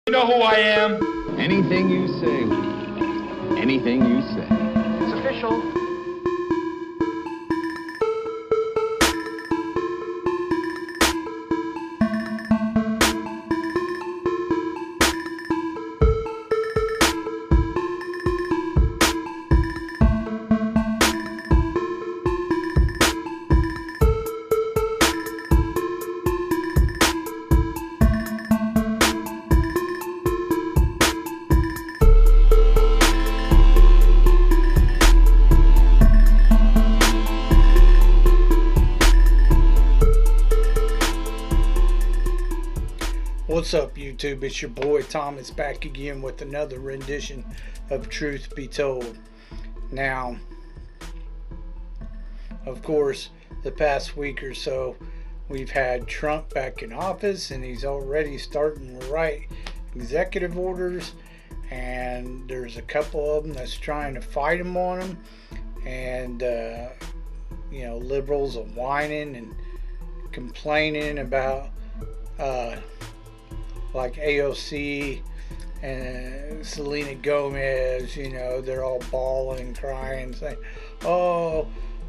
You know who I am? Anything you say. Anything you say. It's official. What's up, YouTube? It's your boy Thomas back again with another rendition of Truth Be Told. Now, of course, the past week or so, we've had Trump back in office, and he's already starting to write executive orders, and there's a couple of them that's trying to fight him on them, and liberals are whining and complaining about like AOC and Selena Gomez, they're all bawling, crying, saying, oh,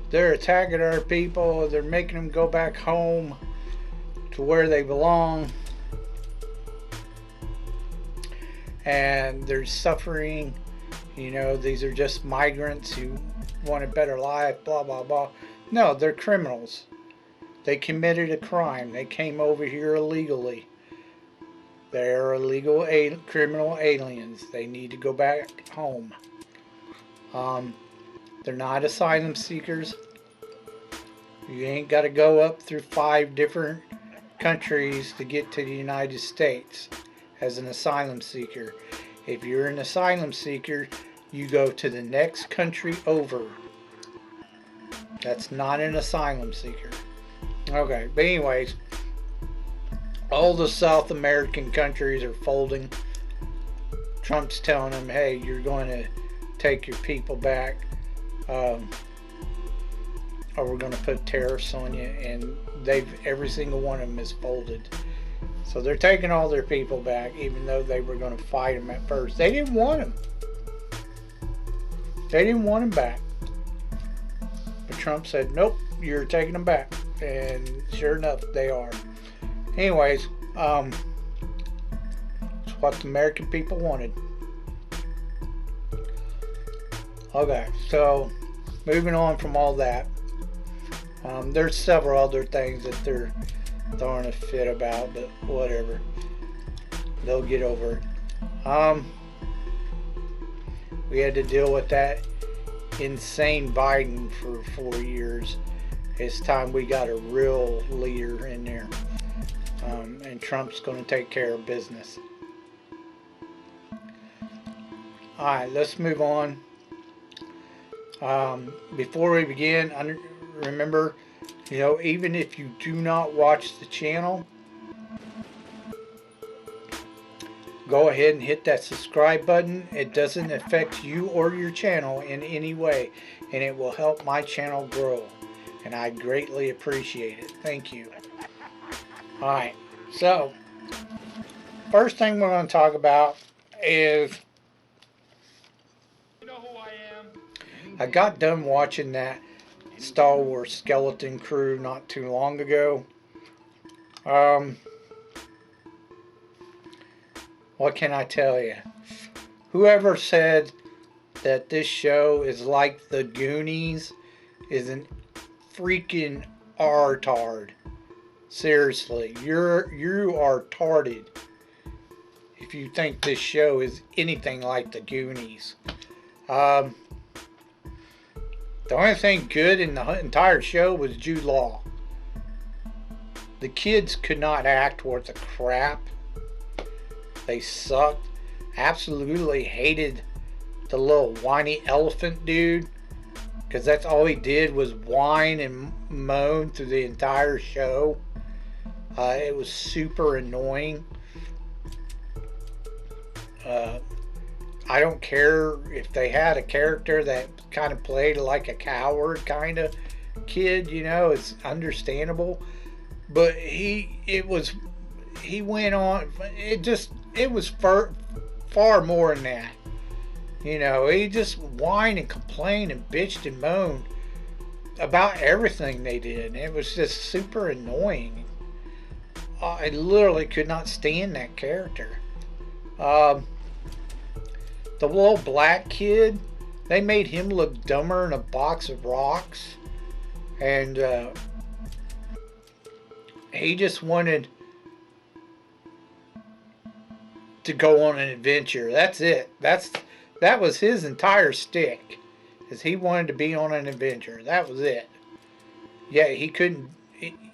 they're attacking our people, they're making them go back home to where they belong, and they're suffering, these are just migrants who want a better life, blah, blah, blah. No, they're criminals. They committed a crime. They came over here illegally. They're illegal criminal aliens. They need to go back home. They're not asylum seekers. You ain't got to go up through 5 different countries to get to the United States as an asylum seeker. If you're an asylum seeker, you go to the next country over. That's not an asylum seeker. Okay, but anyways, all the South American countries are folding. Trump's telling them, hey, you're going to take your people back, or we're going to put tariffs on you, and every single one of them is folded. So they're taking all their people back, even though they were going to fight them at first. They didn't want them. They didn't want them back. But Trump said, nope, you're taking them back. And sure enough, they are. Anyways, it's what the American people wanted. Okay, so moving on from all that, there's several other things that they're throwing a fit about, but whatever. They'll get over it. We had to deal with that insane Biden for 4 years. It's time we got a real leader in there. And Trump's going to take care of business. Alright, let's move on. Before we begin, remember, even if you do not watch the channel, go ahead and hit that subscribe button. It doesn't affect you or your channel in any way, and it will help my channel grow, and I greatly appreciate it. Thank you. Alright, so first thing we're going to talk about is, You know who I am? I got done watching that Star Wars Skeleton Crew not too long ago. What can I tell you? Whoever said that this show is like the Goonies is an freaking retard. Seriously, you are tarded if you think this show is anything like the Goonies. The only thing good in the entire show was Jude Law. The kids could not act worth a crap. They sucked. Absolutely hated the little whiny elephant dude, because that's all he did was whine and moan through the entire show. It was super annoying. I don't care if they had a character that kind of played like a coward kind of kid, it's understandable. But he went on, it it was far more than that. You know, he just whined and complained and bitched and moaned about everything they did. It was just super annoying. I literally could not stand that character. The little black kid, they made him look dumber than a box of rocks. And he just wanted to go on an adventure. That's it. That was his entire stick. Is he wanted to be on an adventure. That was it. Yeah, he couldn't.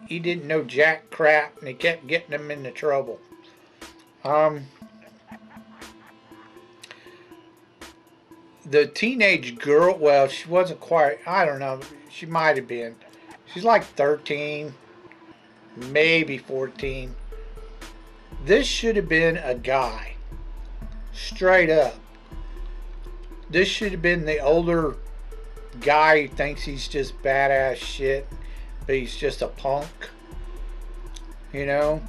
He didn't know jack crap, and he kept getting him into trouble. The teenage girl, well, she wasn't quite, I don't know, she might have been. She's like 13, maybe 14. This should have been a guy. Straight up. This should have been the older guy who thinks he's just badass shit, but he's just a punk. You know?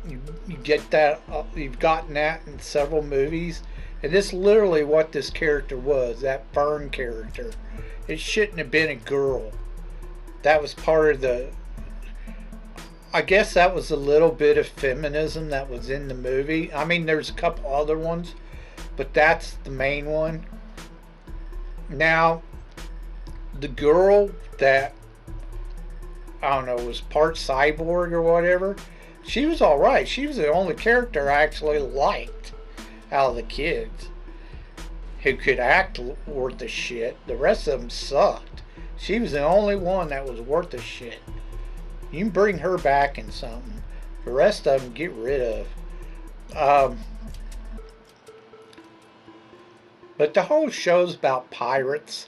You get that, you've gotten that in several movies. And this is literally what this character was, that Bourne character. It shouldn't have been a girl. That was part of the, I guess that was a little bit of feminism that was in the movie. I mean, there's a couple other ones, but that's the main one. Now, the girl that, I don't know, was part cyborg or whatever, she was alright. She was the only character I actually liked out of the kids who could act worth a shit. The rest of them sucked. She was the only one that was worth a shit. You can bring her back in something. The rest of them get rid of. But the whole show's about pirates.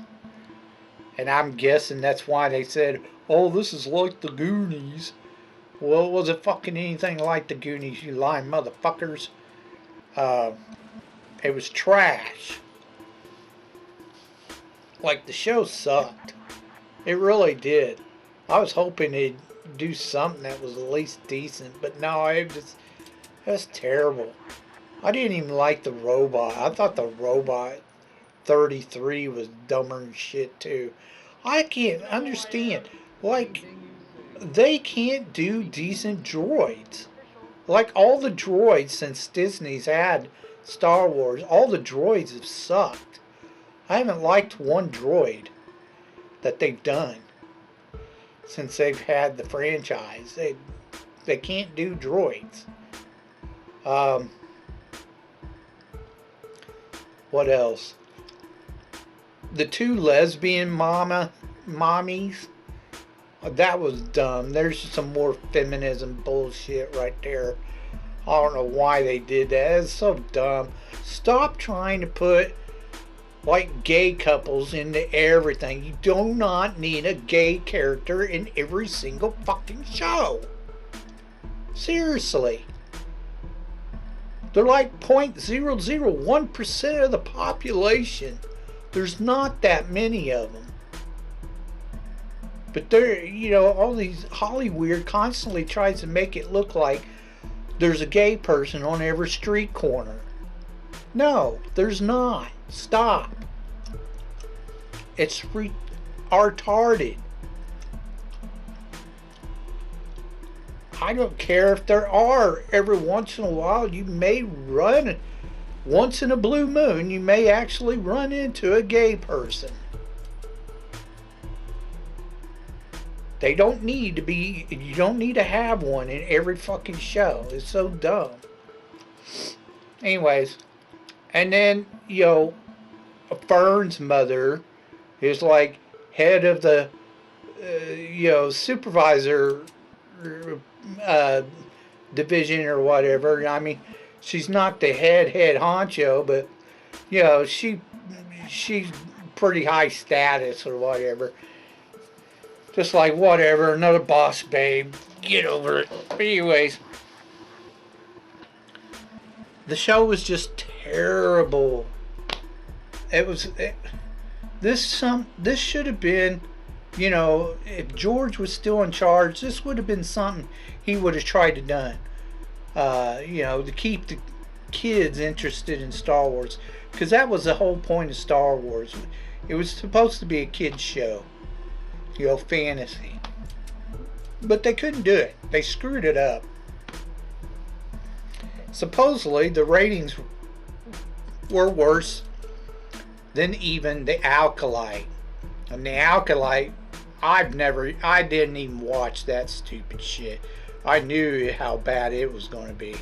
And I'm guessing that's why they said, oh, this is like the Goonies. Well, was it fucking anything like the Goonies, you lying motherfuckers? It was trash. Like, the show sucked. It really did. I was hoping they'd do something that was at least decent, but no, it was terrible. I didn't even like the robot. I thought the robot 33 was dumber than shit too. I can't understand. Like, they can't do decent droids. Like, all the droids since Disney's had Star Wars, all the droids have sucked. I haven't liked one droid that they've done since they've had the franchise. They can't do droids. What else? The two lesbian mommies, that was dumb. There's some more feminism bullshit right there. I don't know why they did that. It's so dumb. Stop trying to put like gay couples into everything. You do not need a gay character in every single fucking show. Seriously. They're like 0.001% of the population. There's not that many of them. But they're, you know, all these Hollywood constantly tries to make it look like there's a gay person on every street corner. No, there's not. Stop. It's retarded. I don't care if there are. Every once in a while, you may run, once in a blue moon, you may actually run into a gay person. They don't need to be, you don't need to have one in every fucking show. It's so dumb. Anyways, and then, you know, Fern's mother is like head of the, you know, supervisor division or whatever. I mean, she's not the head honcho, but, you know, she's pretty high status or whatever. Just like, whatever, another boss babe, get over it. But anyways, the show was just terrible. This should have been, you know, if George was still in charge, this would have been something he would have tried to done. You know, to keep kids interested in Star Wars, because that was the whole point of Star Wars. It was supposed to be a kids show, you know, fantasy. But they couldn't do it. They screwed it up. Supposedly, the ratings were worse than even the Alkalite. And the Alkalite, I didn't even watch that stupid shit. I knew how bad it was going to be.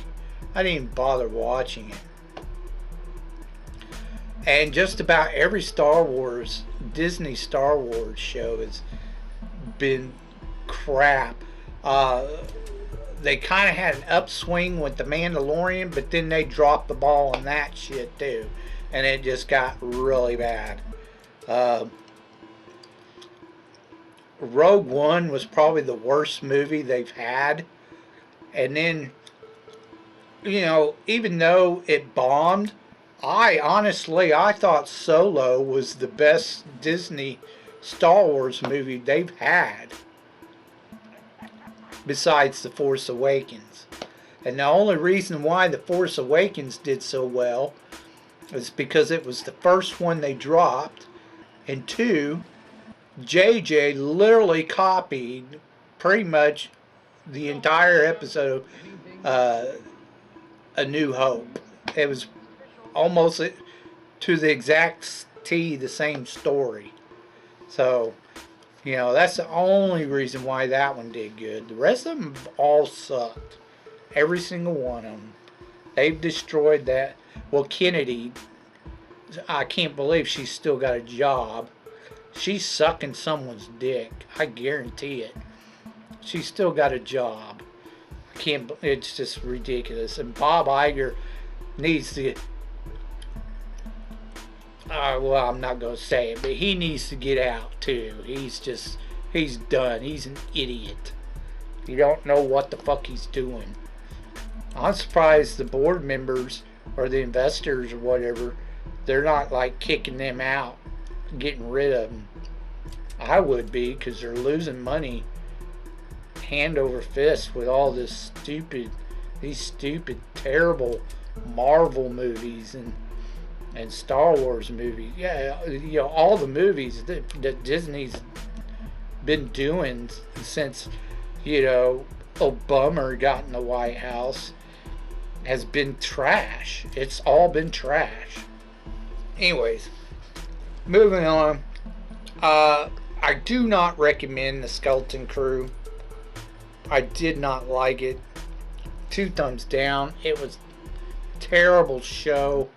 I didn't even bother watching it. And just about every Disney Star Wars show has been crap. They kind of had an upswing with The Mandalorian, but then they dropped the ball on that shit too. And it just got really bad. Rogue One was probably the worst movie they've had. And then, you know, even though it bombed, I thought Solo was the best Disney Star Wars movie they've had, besides The Force Awakens. And the only reason why The Force Awakens did so well is because it was the first one they dropped, and two, JJ literally copied pretty much the entire episode A New Hope. It was almost to the exact T the same story. So, you know, that's the only reason why that one did good. The rest of them all sucked. Every single one of them. They've destroyed that. Well, Kennedy, I can't believe she's still got a job. She's sucking someone's dick. I guarantee it. She's still got a job. It's just ridiculous. And Bob Iger needs to, well, I'm not going to say it, but he needs to get out too. He's done. He's an idiot. You don't know what the fuck he's doing. I'm surprised the board members or the investors or whatever, they're not like kicking them out, getting rid of them. I would be, because they're losing money hand over fist with all these stupid, terrible Marvel movies and Star Wars movies. Yeah, you know, all the movies that Disney's been doing since, you know, Obama got in the White House has been trash. It's all been trash. Anyways, moving on. I do not recommend The Skeleton Crew. I did not like it. 2 thumbs down. It was a terrible show.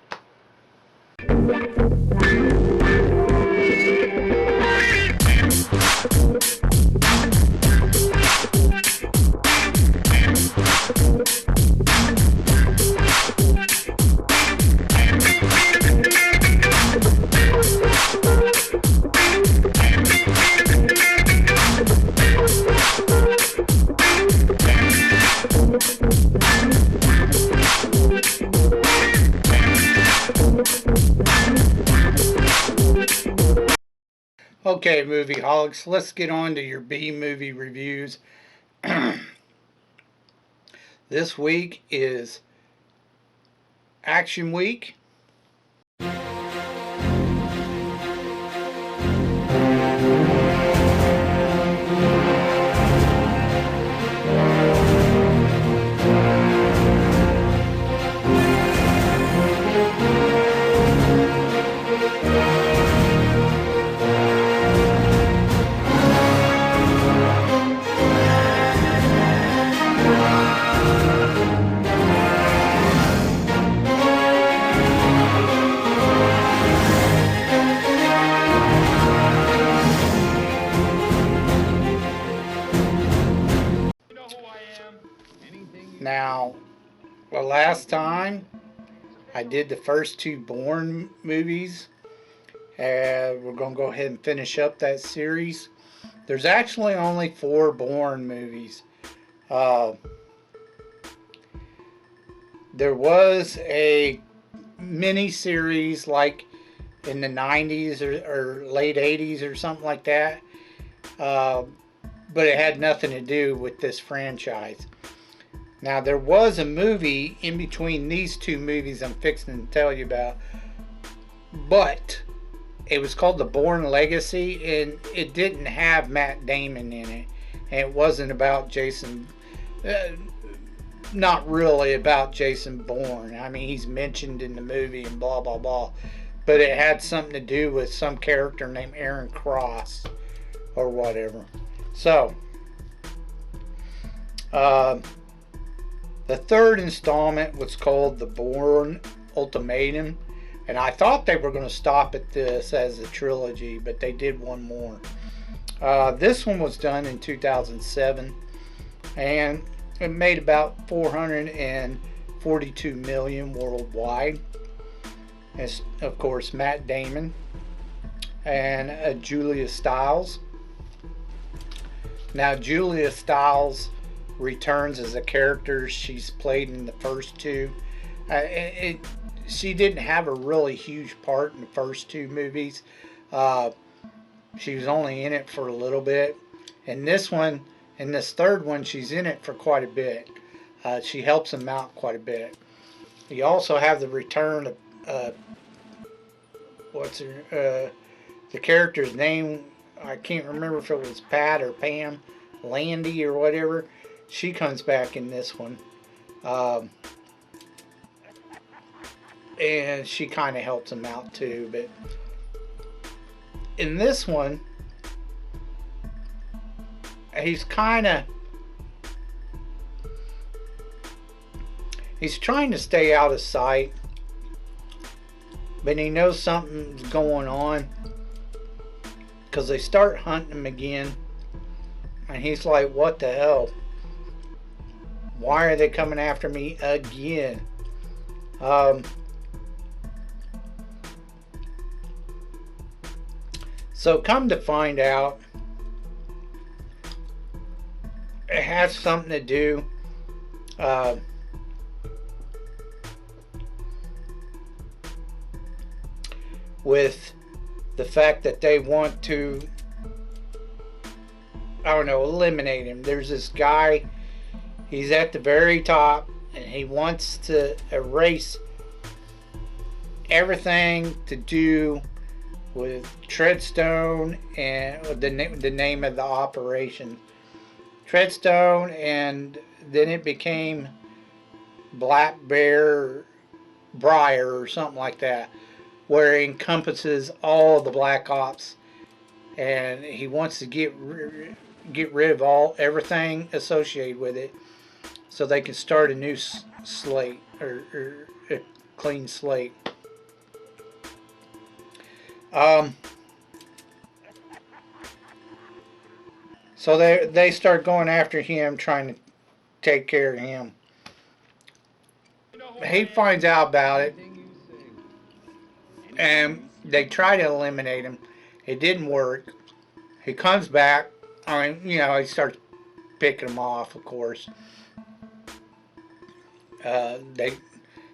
Okay, movie holics, let's get on to your B-movie reviews. This week is Action Week. Now, the last time I did the first 2 Bourne movies, we're going to go ahead and finish up that series. There's actually only 4 Bourne movies. There was a mini series like in the 90s or late 80s or something like that, but it had nothing to do with this franchise. Now, there was a movie in between these two movies I'm fixing to tell you about, but it was called The Bourne Legacy, and it didn't have Matt Damon in it, and it wasn't about Jason, not really about Jason Bourne. I mean, he's mentioned in the movie and blah blah blah, but it had something to do with some character named Aaron Cross or whatever. So, the third installment was called The Bourne Ultimatum, and I thought they were going to stop at this as a trilogy, but they did one more. This one was done in 2007, and it made about 442 million worldwide. It's, of course, Matt Damon and Julia Stiles. Now, Julia Stiles returns as a character she's played in the first two. She didn't have a really huge part in the first two movies. She was only in it for a little bit. In this one, in this third one, she's in it for quite a bit. She helps him out quite a bit. You also have the return of the character's name? I can't remember if it was Pat or Pam Landy or whatever. She comes back in this one. And she kind of helps him out too. But in this one, he's trying to stay out of sight, but he knows something's going on because they start hunting him again, and he's like, what the hell? Why are they coming after me again? So come to find out, it has something to do with the fact that they want to, I don't know, eliminate him. There's this guy, he's at the very top, and he wants to erase everything to do with Treadstone and the name of the operation. Treadstone, and then it became Black Bear Briar or something like that, where it encompasses all the Black Ops, and he wants to get rid of everything associated with it, so they can start a new slate or a clean slate. So they start going after him, trying to take care of him. He finds out about it, and they try to eliminate him. It didn't work. He comes back. I mean, you know, he starts picking them off, of course. They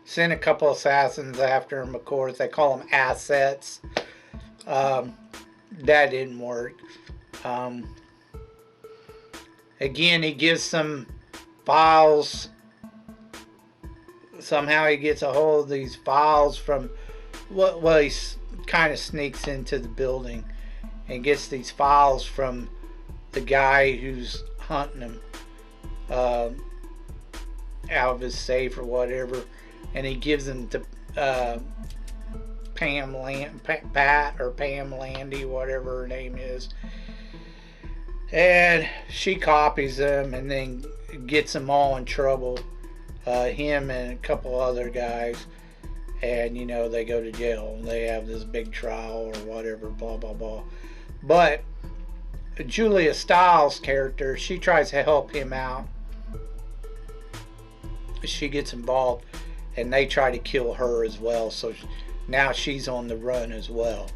send a couple assassins after him, of course. They call them assets. That didn't work. Again, he gives some files. Somehow he gets a hold of these files from, well, he kind of sneaks into the building and gets these files from the guy who's hunting him out of his safe or whatever, and he gives them to Pat or Pam Landy, whatever her name is, and she copies them and then gets them all in trouble, him and a couple other guys, and you know, they go to jail and they have this big trial or whatever, blah blah blah. But Julia Stiles' character, she tries to help him out. She gets involved, and they try to kill her as well, so now she's on the run as well.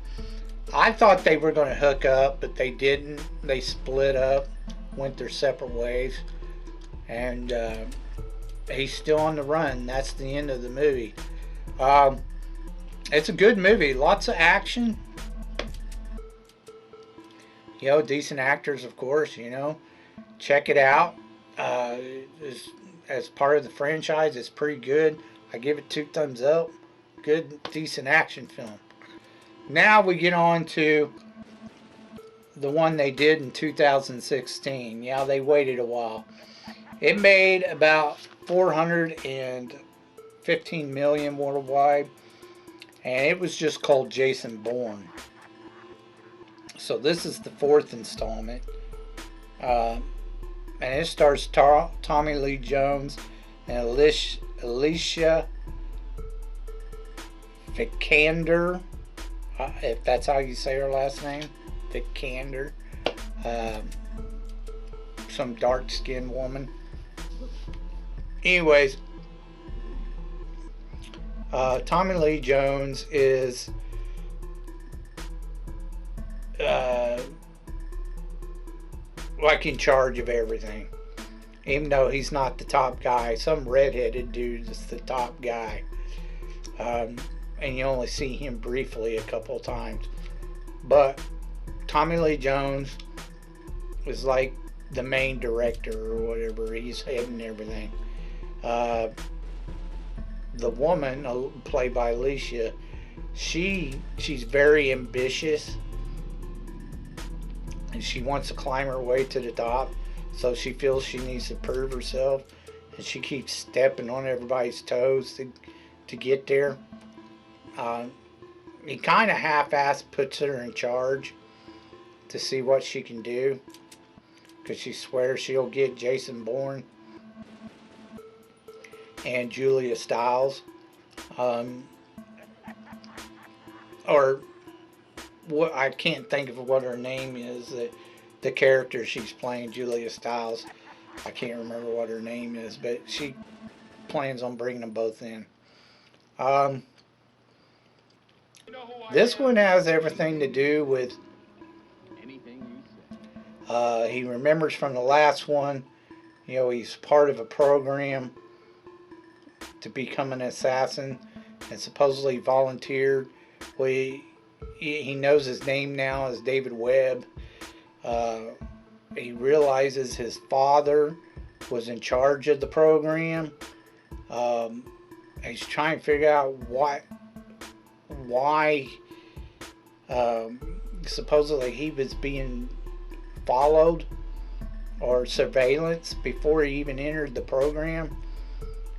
I thought they were going to hook up, but they didn't. They split up, went their separate ways, and he's still on the run. That's the end of the movie. It's a good movie. Lots of action. You know, decent actors, of course, you know. Check it out. as part of the franchise, it's pretty good. I give it 2 thumbs up. Good, decent action film. Now we get on to the one they did in 2016. Yeah, they waited a while. It made about 415 million worldwide, and it was just called Jason Bourne. So this is the 4th installment, and it stars Tommy Lee Jones and Alicia Vikander, if that's how you say her last name, Vikander, some dark-skinned woman. Anyways, Tommy Lee Jones is like in charge of everything, even though he's not the top guy. Some redheaded dude is the top guy, and you only see him briefly a couple of times. But Tommy Lee Jones is like the main director or whatever. He's heading everything. The woman, played by Alicia, she's very ambitious, and she wants to climb her way to the top. So she feels she needs to prove herself, and she keeps stepping on everybody's toes to get there. He kind of half-assed puts her in charge to see what she can do, because she swears she'll get Jason Bourne and Julia Stiles, or what, I can't think of what her name is. The character she's playing, Julia Stiles, I can't remember what her name is, but she plans on bringing them both in. This one has everything to do with Anything you say. he remembers from the last one, you know, he's part of a program to become an assassin, and supposedly volunteered. Well, he knows his name now as David Webb. He realizes his father was in charge of the program. He's trying to figure out why supposedly he was being followed or surveillance before he even entered the program.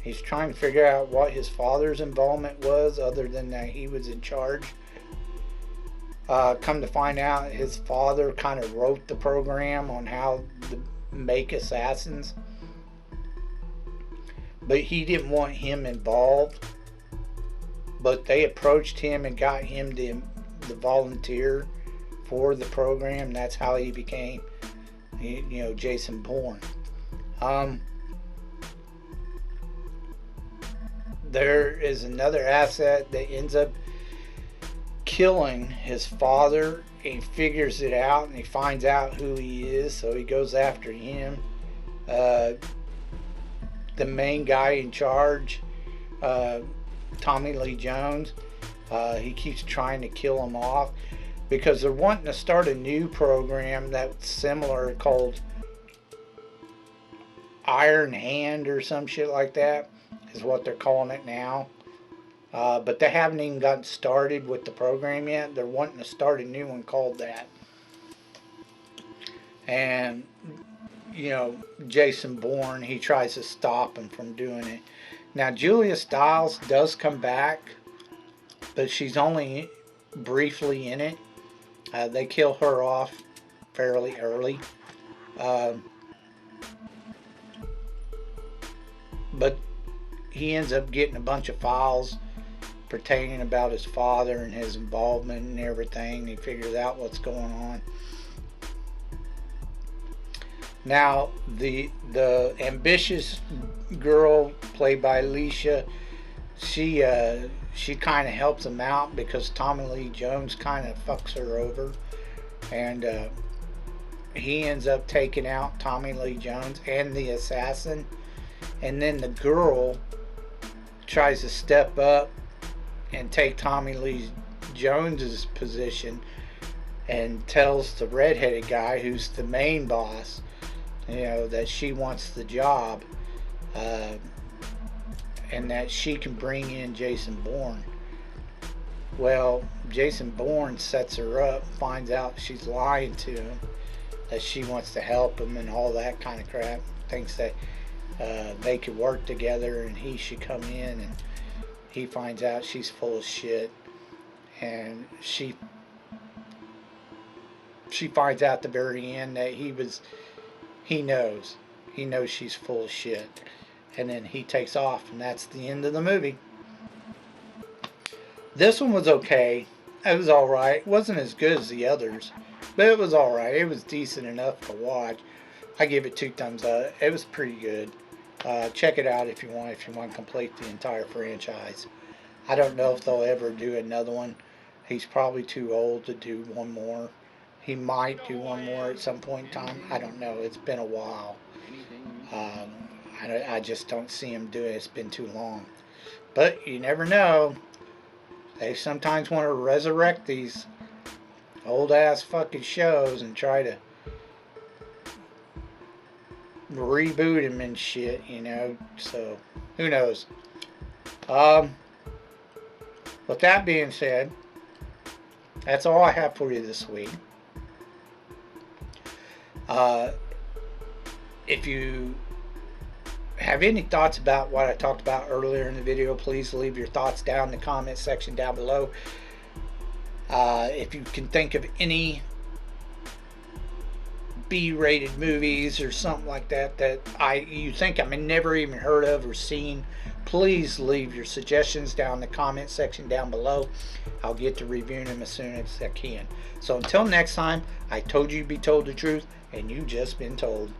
He's trying to figure out what his father's involvement was, other than that he was in charge. Come to find out, his father kind of wrote the program on how to make assassins, but he didn't want him involved. But they approached him and got him to volunteer for the program. That's how he became, you know, Jason Bourne. There is another asset that ends up killing his father. He figures it out, and he finds out who he is, so he goes after him. The main guy in charge, Tommy Lee Jones, he keeps trying to kill him off, because they're wanting to start a new program that's similar, called Iron Hand or some shit like that, is what they're calling it now. But they haven't even gotten started with the program yet. They're wanting to start a new one called that. And, you know, Jason Bourne, he tries to stop him from doing it. Now, Julia Stiles does come back, but she's only briefly in it. They kill her off fairly early. But he ends up getting a bunch of files pertaining about his father and his involvement and everything. He figures out what's going on. Now, the ambitious girl played by Alicia, she kind of helps him out, because Tommy Lee Jones kind of fucks her over, and he ends up taking out Tommy Lee Jones and the assassin. And then the girl tries to step up and take Tommy Lee Jones's position, and tells the redheaded guy, who's the main boss, you know, that she wants the job. and that she can bring in Jason Bourne. Well, Jason Bourne sets her up, finds out she's lying to him, that she wants to help him and all that kind of crap. Thinks that they could work together and he should come in, and he finds out she's full of shit, and she finds out at the very end that he knows she's full of shit, and then he takes off, and that's the end of the movie. This one was okay. It was alright. It wasn't as good as the others, but it was alright. It was decent enough to watch. I give it 2 thumbs up. It was pretty good. Check it out if you want to complete the entire franchise. I don't know if they'll ever do another one. He's probably too old to do one more. He might do one more at some point in time. I don't know. It's been a while. I just don't see him do it. It's been too long. But you never know. They sometimes want to resurrect these old ass fucking shows and try to reboot him and shit, you know. So who knows? With that being said, that's all I have for you this week. If you have any thoughts about what I talked about earlier in the video, please leave your thoughts down in the comment section down below. If you can think of any B-rated movies or something like that that you think I never even heard of or seen, please leave your suggestions down in the comment section down below. I'll get to reviewing them as soon as I can. So until next time, I told you to be told the truth, and you just been told.